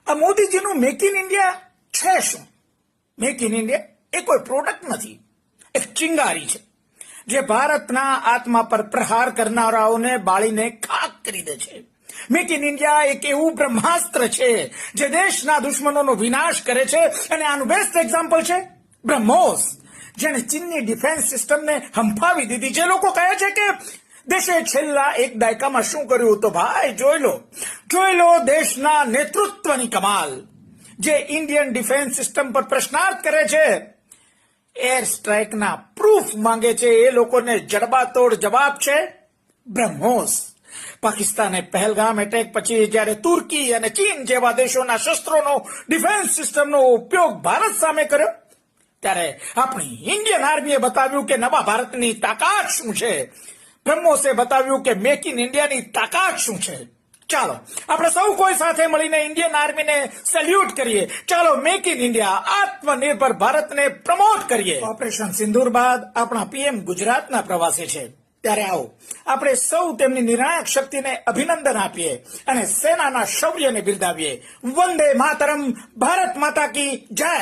આ મોદીજીનું make in India છે શું? મેક ઇન ઇન્ડિયા એ કોઈ પ્રોડક્ટ નથી, એક ચિંગારી છે જે ભારતના આત્મા પર પ્રહાર કરનારાઓને બાળીને ખાક કરી દે છે. મેક ઇન ઇન્ડિયા એક એવું બ્રહ્માસ્ત્ર છે જે દેશના દુશ્મનોનો વિનાશ કરે છે. અને આનું બેસ્ટ એક્ઝામ્પલ છે બ્રહ્મોસ, જેણે ચીનની ડિફેન્સ સિસ્ટમને હંફાવી દીધી. જે લોકો કહે છે કે દેશે છેલ્લા એક દાયકામાં શું કર્યું, તો ભાઈ જોઈ લો દેશના નેતૃત્વની કમાલ. જે ઇન્ડિયન ડિફેન્સ સિસ્ટમ પર પ્રશ્નાર્થ કરે છે, એર સ્ટ્રાઇકના પ્રૂફ માંગે છે, એ લોકોને જડબાતોડ જવાબ છે બ્રહ્મોસ. પાકિસ્તાને પહેલગામ એટેક પછી જ્યારે તુર્કી અને ચીન જેવા દેશોના શસ્ત્રોનો ડિફેન્સ સિસ્ટમનો ઉપયોગ ભારત સામે કર્યો, ત્યારે આપણી ઇન્ડિયન આર્મીએ બતાવ્યું કે નવા ભારતની તાકાત શું છે. બ્રહ્મોસે બતાવ્યું કે મેક ઇન ઇન્ડિયાની તાકાત શું છે. ચાલો આપણે સૌ કોઈ સાથે મળીને ઇન્ડિયન આર્મીને સેલ્યુટ કરીએ. ચાલો મેક ઇન ઇન્ડિયા, આત્મનિર્ભર ભારતને પ્રમોટ કરીએ. ઓપરેશન સિંદૂર બાદ આપણા પીએમ ગુજરાતના પ્રવાસે છે, ત્યારે આવો આપણે સૌ તેમની નિર્ણાયક શક્તિને અભિનંદન આપીએ અને સેનાના શૌર્યને બિરદાવીએ. વંદે માતરમ, ભારત માતા કી જય.